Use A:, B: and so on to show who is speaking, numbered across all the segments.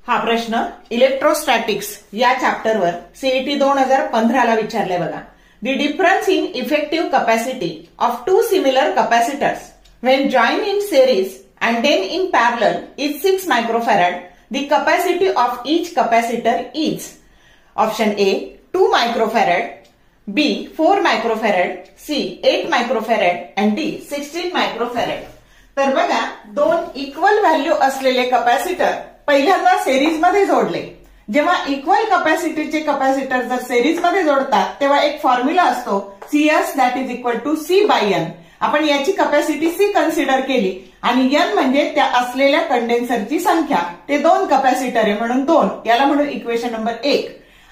A: हा प्रश्न इलेक्ट्रोस्टॅटिक्स या चॅप्टरवर सीईटी 2015 ला विचारलाय बघा. The difference in effective capacity of two similar capacitors when joined in series and then in parallel is 6 microfarad. The capacity of each capacitor is option A 2 microfarad, B 4 microfarad, C 8 microfarad and D 16 microfarad. तर बघा दोन equal value असलेले capacitor पहिल्यांदा series मध्ये जोडले. जेव्हा equal कॅपॅसिटीचे capacitor जर सेरीज मध्ये जोडतात तेव्हा एक फॉर्म्युला असतो CS that is equal to C by N. आपण याची कॅपॅसिटी C कन्सिडर केली आणि N म्हणजे त्या असलेल्या कंडेन्सरची संख्या. ते दोन कॅपॅसिटर आहे म्हणून 2, याला म्हणून इक्वेशन नंबर 1.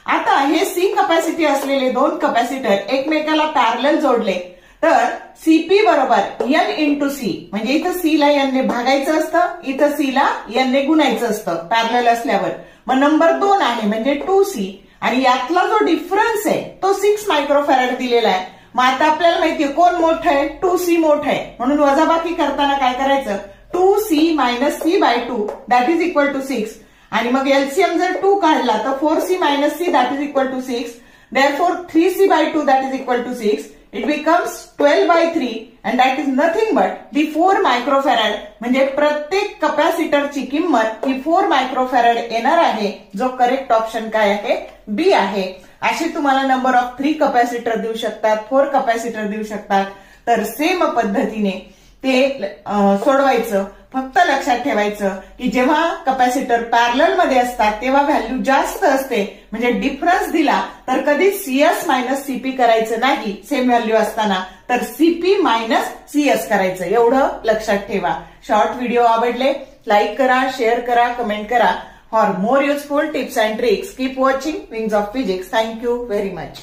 A: आता हे C कॅपॅसिटी असलेले दोन कॅपॅसिटर एकमेकाला पॅरलल जोडले तर CP बरोबर N इंटू C, म्हणजे इथं C ला N ने भागायचं असतं, इथं C ला N ने गुणायचं असतं पॅरलल असल्यावर. मग नंबर 2 आहे म्हणजे 2C आणि यातला जो डिफरन्स आहे तो 6 मायक्रोफॅरेड दिलेला आहे. मग आता आपल्याला माहितीये कोण मोठं आहे, 2C मोठं आहे, म्हणून वजाबाकी करताना काय करायचं 2C minus C by 2 that is equal to 6 आणि मग एलसीएम जर 2 काढला तर 4C minus C that is equal to 6. Therefore 3C by 2 that is equal to 6. It becomes 12 by 3 and that is nothing but the 4 microfarad. म्हणजे प्रत्येक कॅपॅसिटरची किंमत ही 4 microfarad येणार आहे. जो करेक्ट ऑप्शन काय आहे बी आहे. असे तुम्हाला नंबर ऑफ 3 कॅपॅसिटर देऊ शकतात, 4 कॅपॅसिटर देऊ शकतात. तर सेम पद्धतीने ते सोडवायचं. फक्त लक्षात ठेवायचं की जेव्हा कॅपॅसिटर पॅरलल मध्ये असतात तेव्हा व्हॅल्यू जास्त असते, म्हणजे डिफरन्स दिला तर कधी CS मायनस CP करायचं नाही सेम व्हॅल्यू असताना, तर CP मायनस CS करायचं. एवढं लक्षात ठेवा. शॉर्ट व्हिडिओ आवडले लाईक करा, शेअर करा, कमेंट करा. For more useful tips and tricks keep watching wings of physics. Thank you very much.